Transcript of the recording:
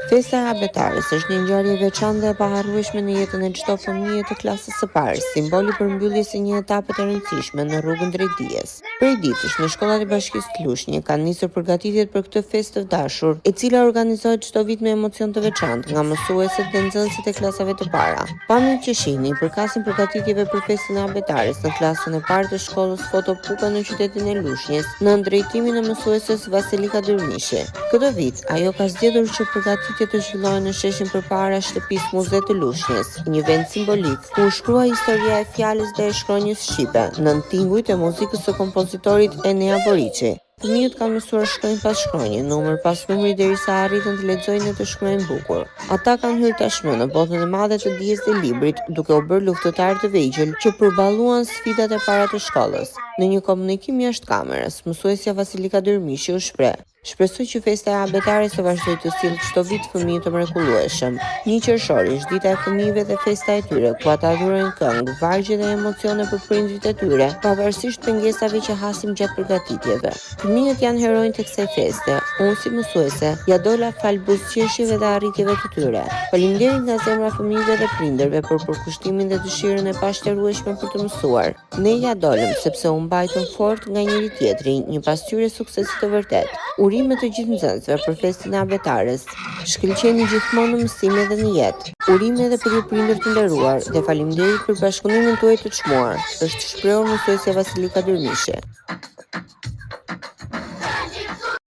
Festa e abetares është një ngjarje e veçantë dhe e paharrueshme në jetën e çdo fëmie të klasës së parë, simboli për mbylljes së një etape të rëndësishme në rrugën drejt dijes. Prej ditësh, në shkollat e Bashkisë të Lushnjë kanë nisur përgatitjet për këtë festë të dashur, e cila organizohet çdo vit me emocion të veçantë nga mësuesit dhe nxënësit e klasave të para. Pamjen që shihni përkasin përgatitjeve për festën e abetares në klasën e parë të shkollës Foto Puka në qytetin e Lushnjës, në drejtimin e mësueses Vasilika Dyrmishi. Këtë vit, ajo ka zgjedhur që përgatitjet të zhvillohen në sheshin përpara shtëpisë muze të Lushnjës, një vend simbolik ku u shkrua historia e fjalës dhe e shkronjës shqipe, nën tingujt e muzikës së kompozitorit Enea Boriçi. Fëmijët kanë mësuar shkronjë pas shkronje, numër pas numri derisa arritën të lexojnë dhe të shkruajnë bukur. Ata kanë hyrë tashmë në botën e madhe të dijes dhe librit, duke u bërë luftëtarë të vegjël që përballuan sfidat e para të shkollës. Në një komunikim jashtë kamerës, mësuesja Vasilika Dyrmishi u shpreh: "Shpresoj që festa e abetares të vazhdojë të sjellë çdo vit fëmijë të mrekullueshëm. 1 qershori është dita e fëmijëve dhe festa e tyre, ku ata adhurojnë këngë, vargje dhe emocione për prindrit e tyre, pavarësisht pengesave që hasim gjatë përgatitjeve. Fëmijët janë heronjtë të kësaj feste. Unë si mësuese ja dola fal buzëqeshjeve dhe arritjeve të tyre. Faleminderit nga zemra fëmijëve dhe prindërve për përkushtimin dhe dëshirën e pashtërueshme për të mësuar. Ne ja dolëm sepse u mbajtëm fort nga njëri tjetri, një pasqyrë suksesi të vërtet. Urime të gjithë nxënësve për festën e abetares. Shkëlqeni gjithmonë në mësime dhe në jetë. Urime edhe për ju prindër të nderuar dhe faleminderit për bashkëpunimin tuaj të çmuar", është shprehur mësuesja Vasilika Dyrmishi.